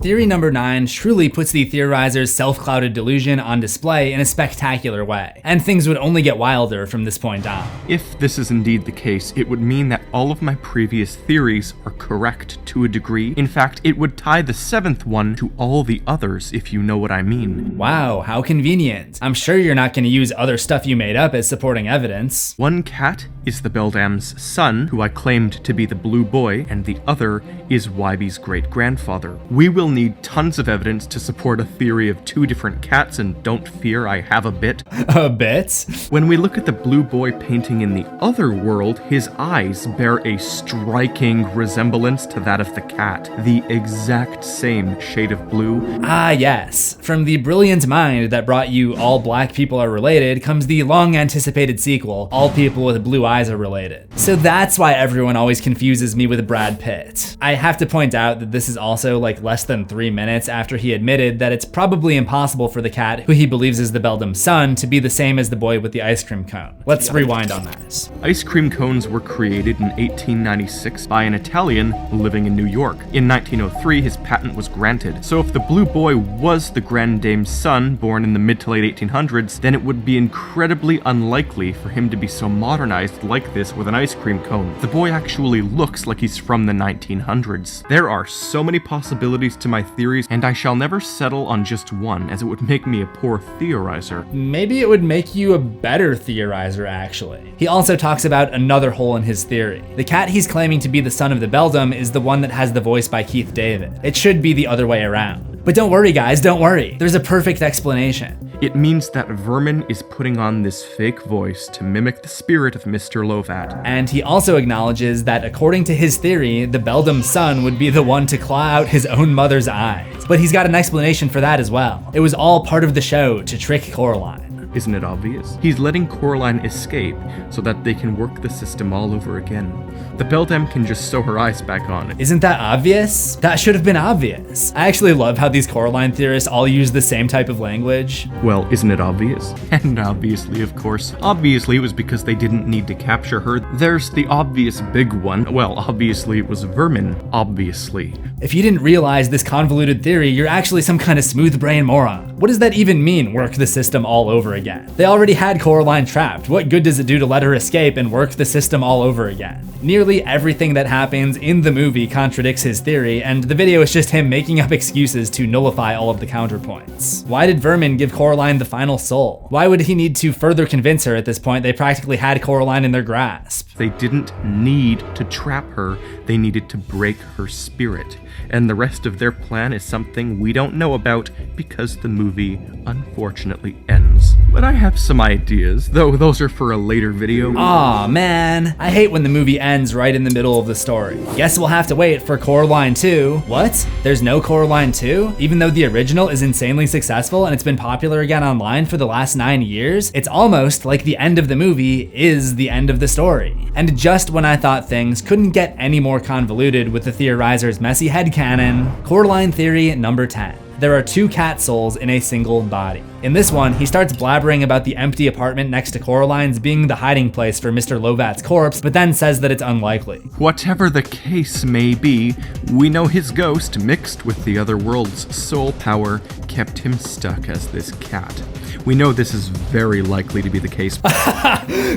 Theory number 9 truly puts the theorizer's self-clouded delusion on display in a spectacular way, and things would only get wilder from this point on. If this is indeed the case, it would mean that all of my previous theories are correct to a degree. In fact, it would tie the 7th one to all the others, if you know what I mean. Wow, how convenient. I'm sure you're not going to use other stuff you made up as supporting evidence. One cat is the Beldam's son, who I claimed to be the blue boy, and the other is Wybie's great-grandfather. We will need tons of evidence to support a theory of 2 different cats, and don't fear, I have a bit. A bit? When we look at the blue boy painting in the other world, his eyes bear a striking resemblance to that of the cat. The exact same shade of blue. Ah yes, from the brilliant mind that brought you All Black People Are Related comes the long-anticipated sequel, All People with Blue Eyes Are Related. So that's why everyone always confuses me with Brad Pitt. I have to point out that this is also like less than 3 minutes after he admitted that it's probably impossible for the cat, who he believes is the Beldam's son, to be the same as the boy with the ice cream cone. Let's rewind on that. Ice cream cones were created in 1896 by an Italian living in New York. In 1903, his patent was granted. So if the blue boy was the Grand Dame's son, born in the mid to late 1800s, then it would be incredibly unlikely for him to be so modernized like this with an ice cream cone. The boy actually looks like he's from the 1900s. There are so many possibilities to my theories, and I shall never settle on just one, as it would make me a poor theorizer. Maybe it would make you a better theorizer, actually. He also talks about another hole in his theory. The cat he's claiming to be the son of the Beldam is the one that has the voice by Keith David. It should be the other way around. But don't worry, guys, don't worry. There's a perfect explanation. It means that Vermin is putting on this fake voice to mimic the spirit of Mr. Lovat. And he also acknowledges that according to his theory, the Beldam's son would be the one to claw out his own mother's eyes. But he's got an explanation for that as well. It was all part of the show to trick Coraline. Isn't it obvious? He's letting Coraline escape so that they can work the system all over again. The Beldam can just sew her eyes back on. Isn't that obvious? That should have been obvious. I actually love how these Coraline theorists all use the same type of language. Well, isn't it obvious? And obviously, of course. Obviously, it was because they didn't need to capture her. There's the obvious big one. Well, obviously it was Vermin. Obviously. If you didn't realize this convoluted theory, you're actually some kind of smooth brain moron. What does that even mean, work the system all over again? They already had Coraline trapped. What good does it do to let her escape and work the system all over again? Nearly everything that happens in the movie contradicts his theory, and the video is just him making up excuses to nullify all of the counterpoints. Why did Vermin give Coraline the final soul? Why would he need to further convince her at this point? They practically had Coraline in their grasp. They didn't need to trap her, they needed to break her spirit. And the rest of their plan is something we don't know about because the movie unfortunately ends. But I have some ideas, though those are for a later video. Aw, man. I hate when the movie ends right in the middle of the story. Guess we'll have to wait for Coraline 2. What? There's no Coraline 2? Even though the original is insanely successful and it's been popular again online for the last 9 years, it's almost like the end of the movie is the end of the story. And just when I thought things couldn't get any more convoluted with the theorizer's messy headcanon, Coraline Theory number 10. There are 2 cat souls in a single body. In this one, he starts blabbering about the empty apartment next to Coraline's being the hiding place for Mr. Lovat's corpse, but then says that it's unlikely. Whatever the case may be, we know his ghost, mixed with the other world's soul power, kept him stuck as this cat. We know this is very likely to be the case.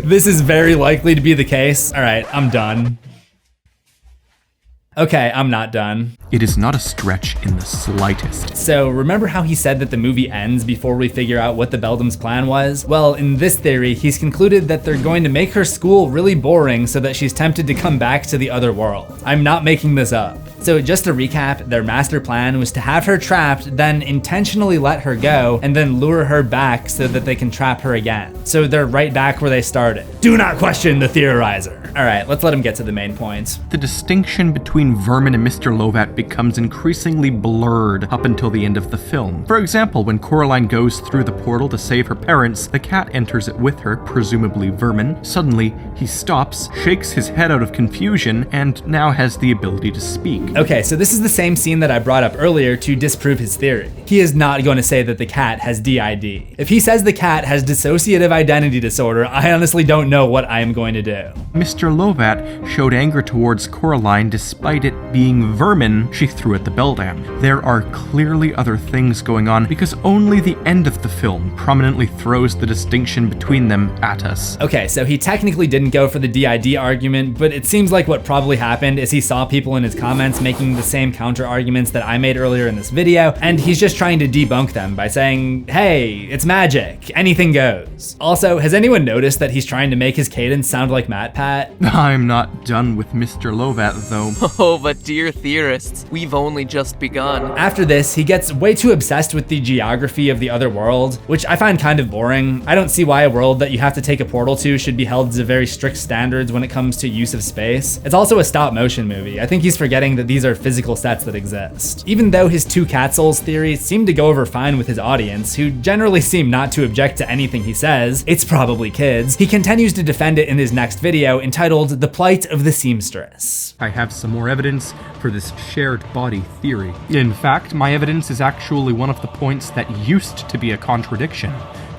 This is very likely to be the case. All right, I'm done. Okay, I'm not done. It is not a stretch in the slightest. So remember how he said that the movie ends before we figure out what the Beldam's plan was? Well, in this theory, he's concluded that they're going to make her school really boring so that she's tempted to come back to the other world. I'm not making this up. So just to recap, their master plan was to have her trapped, then intentionally let her go, and then lure her back so that they can trap her again. So they're right back where they started. Do not question the theorizer. All right, let's let him get to the main points. The distinction between Vermin and Mr. Lovat becomes increasingly blurred up until the end of the film. For example, when Coraline goes through the portal to save her parents, the cat enters it with her, presumably Vermin. Suddenly, he stops, shakes his head out of confusion, and now has the ability to speak. Okay, so this is the same scene that I brought up earlier to disprove his theory. He is not going to say that the cat has DID. If he says the cat has dissociative identity disorder, I honestly don't know what I am going to do. Mr. Lovat showed anger towards Coraline despite it being vermin she threw at the Beldam. There are clearly other things going on because only the end of the film prominently throws the distinction between them at us. Okay, so he technically didn't go for the DID argument, but it seems like what probably happened is he saw people in his comments making the same counter arguments that I made earlier in this video, and he's just trying to debunk them by saying, hey, it's magic, anything goes. Also, has anyone noticed that he's trying to make his cadence sound like MatPat? I'm not done with Mr. Lovat, though. Oh, but dear theorists, we've only just begun. After this, he gets way too obsessed with the geography of the other world, which I find kind of boring. I don't see why a world that you have to take a portal to should be held to very strict standards when it comes to use of space. It's also a stop motion movie. I think he's forgetting that these are physical sets that exist. Even though his 2 cat souls theory seemed to go over fine with his audience, who generally seem not to object to anything he says, it's probably kids, he continues to defend it in his next video entitled The Plight of the Seamstress. I have some more evidence for this shared body theory. In fact, my evidence is actually one of the points that used to be a contradiction: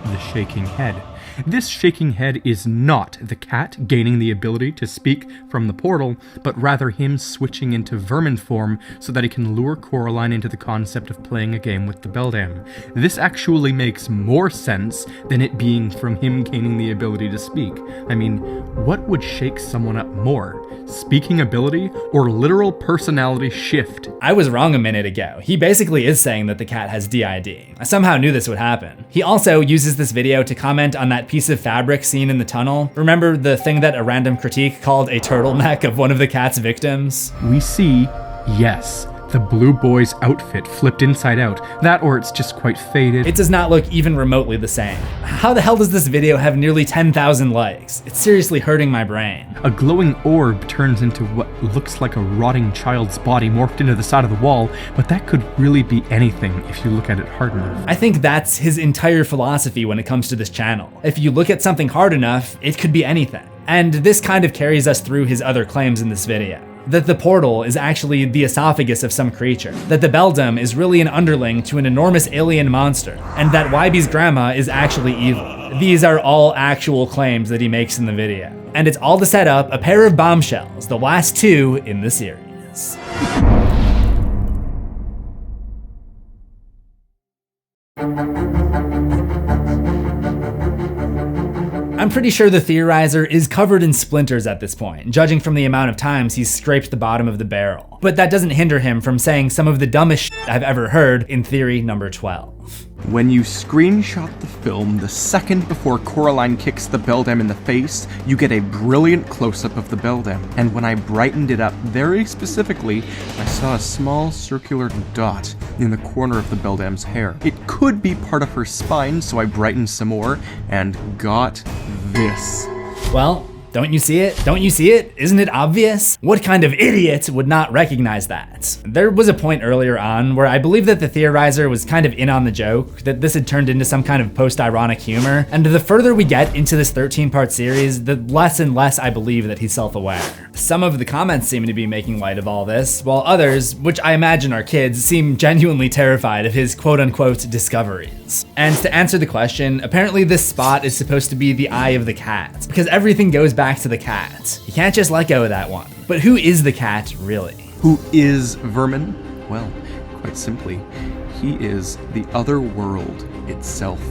the shaking head. This shaking head is not the cat gaining the ability to speak from the portal, but rather him switching into vermin form so that he can lure Coraline into the concept of playing a game with the Beldam. This actually makes more sense than it being from him gaining the ability to speak. I mean, what would shake someone up more? Speaking ability or literal personality shift? I was wrong a minute ago. He basically is saying that the cat has DID. I somehow knew this would happen. He also uses this video to comment on that piece of fabric seen in the tunnel. Remember the thing that a random critique called a turtleneck of one of the cat's victims? We see, yes, the blue boy's outfit flipped inside out. That or it's just quite faded. It does not look even remotely the same. How the hell does this video have nearly 10,000 likes? It's seriously hurting my brain. A glowing orb turns into what looks like a rotting child's body morphed into the side of the wall, but that could really be anything if you look at it hard enough. I think that's his entire philosophy when it comes to this channel. If you look at something hard enough, it could be anything. And this kind of carries us through his other claims in this video. That the portal is actually the esophagus of some creature, that the Beldam is really an underling to an enormous alien monster, and that Wybie's grandma is actually evil. These are all actual claims that he makes in the video. And it's all to set up a pair of bombshells, the last 2 in the series. I'm pretty sure the theorizer is covered in splinters at this point, judging from the amount of times he's scraped the bottom of the barrel. But that doesn't hinder him from saying some of the dumbest shit I've ever heard in theory number 12. When you screenshot the film the second before Coraline kicks the Beldam in the face, you get a brilliant close-up of the Beldam. And when I brightened it up very specifically, I saw a small circular dot in the corner of the Beldam's hair. It could be part of her spine, so I brightened some more and got this. Well, Don't you see it? Don't you see it? Isn't it obvious? What kind of idiot would not recognize that? There was a point earlier on where I believe that the Theorizer was kind of in on the joke, that this had turned into some kind of post-ironic humor, and the further we get into this 13-part series, the less and less I believe that he's self-aware. Some of the comments seem to be making light of all this, while others, which I imagine are kids, seem genuinely terrified of his quote-unquote discoveries. And to answer the question, apparently this spot is supposed to be the eye of the cat, because everything goes back to the cat. You can't just let go of that one. But who is the cat, really? Who is Vermin? Well, quite simply, he is the other world itself.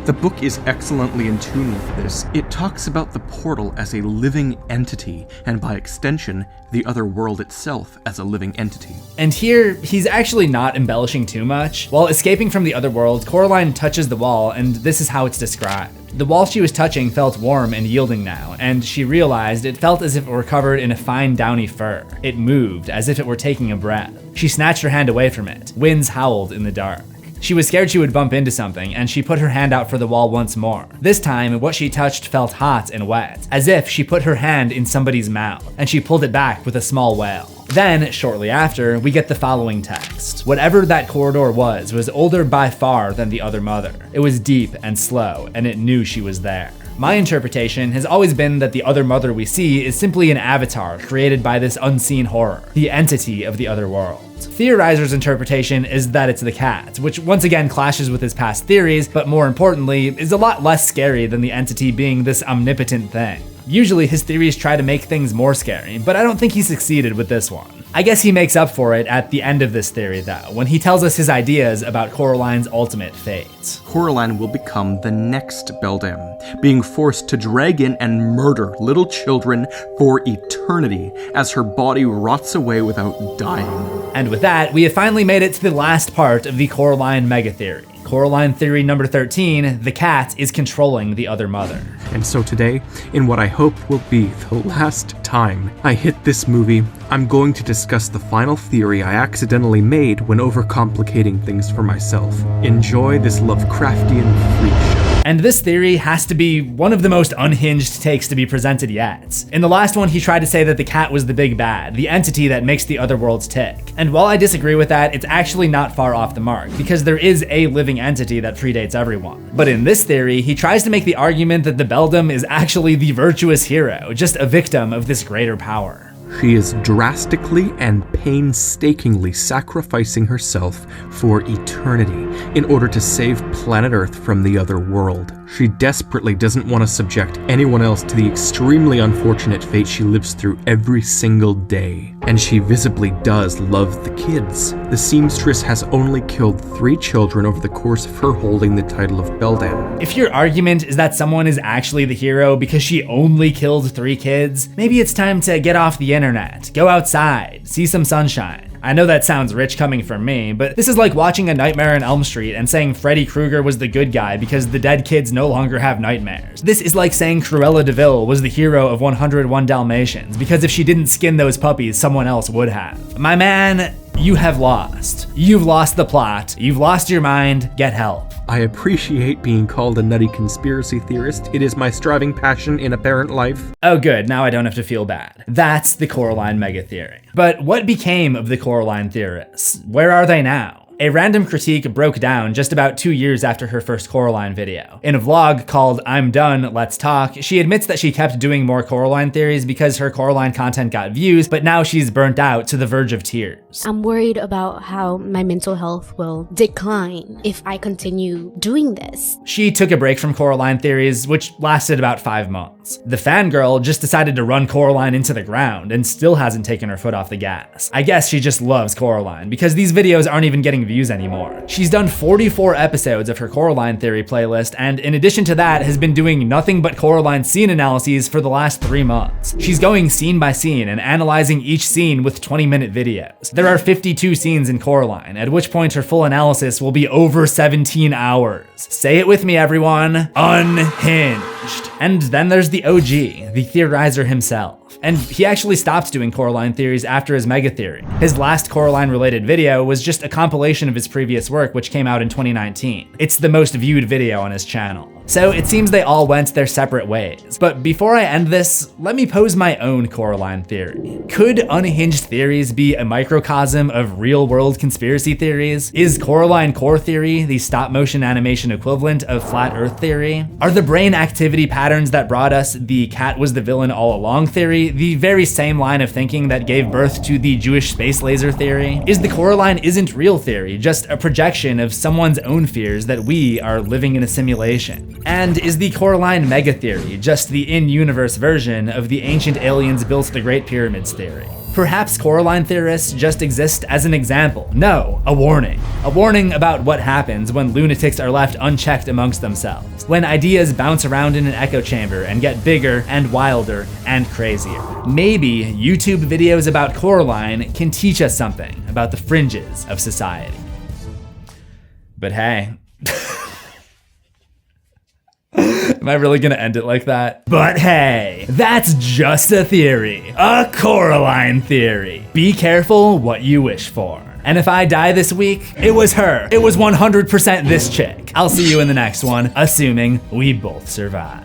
The book is excellently in tune with this. It talks about the portal as a living entity, and by extension, the other world itself as a living entity. And here, he's actually not embellishing too much. While escaping from the other world, Coraline touches the wall, and this is how it's described. The wall she was touching felt warm and yielding now, and she realized it felt as if it were covered in a fine downy fur. It moved, as if it were taking a breath. She snatched her hand away from it. Winds howled in the dark. She was scared she would bump into something, and she put her hand out for the wall once more. This time, what she touched felt hot and wet, as if she put her hand in somebody's mouth, and she pulled it back with a small wail. Then, shortly after, we get the following text. Whatever that corridor was older by far than the other mother. It was deep and slow, and it knew she was there. My interpretation has always been that the other mother we see is simply an avatar created by this unseen horror, the entity of the other world. Theorizer's interpretation is that it's the cat, which once again clashes with his past theories, but more importantly, is a lot less scary than the entity being this omnipotent thing. Usually his theories try to make things more scary, but I don't think he succeeded with this one. I guess he makes up for it at the end of this theory though, when he tells us his ideas about Coraline's ultimate fate. Coraline will become the next Beldam, being forced to drag in and murder little children for eternity as her body rots away without dying. And with that, we have finally made it to the last part of the Coraline mega theory. Coraline Theory number 13, the cat is controlling the other mother. And so today, in what I hope will be the last time I hit this movie, I'm going to discuss the final theory I accidentally made when overcomplicating things for myself. Enjoy this Lovecraftian freak show. And this theory has to be one of the most unhinged takes to be presented yet. In the last one, he tried to say that the cat was the big bad, the entity that makes the other worlds tick. And while I disagree with that, it's actually not far off the mark, because there is a living entity that predates everyone. But in this theory, he tries to make the argument that the Beldam is actually the virtuous hero, just a victim of this greater power. She is drastically and painstakingly sacrificing herself for eternity in order to save planet Earth from the other world. She desperately doesn't want to subject anyone else to the extremely unfortunate fate she lives through every single day. And she visibly does love the kids. The seamstress has only killed 3 children over the course of her holding the title of Beldam. If your argument is that someone is actually the hero because she only killed 3 kids, maybe it's time to get off the internet, go outside, see some sunshine. I know that sounds rich coming from me, but this is like watching A Nightmare on Elm Street and saying Freddy Krueger was the good guy because the dead kids no longer have nightmares. This is like saying Cruella de Vil was the hero of 101 Dalmatians because if she didn't skin those puppies, someone else would have. My man, you have lost. You've lost the plot. You've lost your mind. Get help. I appreciate being called a nutty conspiracy theorist. It is my striving passion in apparent life. Oh good, now I don't have to feel bad. That's the Coraline mega theory. But what became of the Coraline Theorists? Where are they now? A random critique broke down just about 2 years after her first Coraline video. In a vlog called I'm Done, Let's Talk, she admits that she kept doing more Coraline theories because her Coraline content got views, but now she's burnt out to the verge of tears. I'm worried about how my mental health will decline if I continue doing this. She took a break from Coraline theories, which lasted about 5 months. The Fangirl just decided to run Coraline into the ground and still hasn't taken her foot off the gas. I guess she just loves Coraline because these videos aren't even getting views anymore. She's done 44 episodes of her Coraline Theory playlist, and in addition to that, has been doing nothing but Coraline scene analyses for the last 3 months. She's going scene by scene and analyzing each scene with 20-minute videos. There are 52 scenes in Coraline, at which point her full analysis will be over 17 hours. Say it with me, everyone. Unhinged. And then there's the OG, the Theorizer himself. And he actually stopped doing Coraline theories after his mega theory. His last Coraline related video was just a compilation of his previous work, which came out in 2019. It's the most viewed video on his channel. So it seems they all went their separate ways. But before I end this, let me pose my own Coraline theory. Could unhinged theories be a microcosm of real-world conspiracy theories? Is Coraline core theory the stop-motion animation equivalent of flat Earth theory? Are the brain activity patterns that brought us the cat was the villain all along theory the very same line of thinking that gave birth to the Jewish space laser theory? Is the Coraline isn't real theory just a projection of someone's own fears that we are living in a simulation? And is the Coraline mega theory just the in-universe version of the ancient aliens built the Great Pyramids theory? Perhaps Coraline theorists just exist as an example. No, a warning. A warning about what happens when lunatics are left unchecked amongst themselves. When ideas bounce around in an echo chamber and get bigger and wilder and crazier. Maybe YouTube videos about Coraline can teach us something about the fringes of society. But hey. Am I really gonna end it like that? But hey, that's just a theory. A Coraline theory. Be careful what you wish for. And if I die this week, it was her. It was 100% this chick. I'll see you in the next one, assuming we both survive.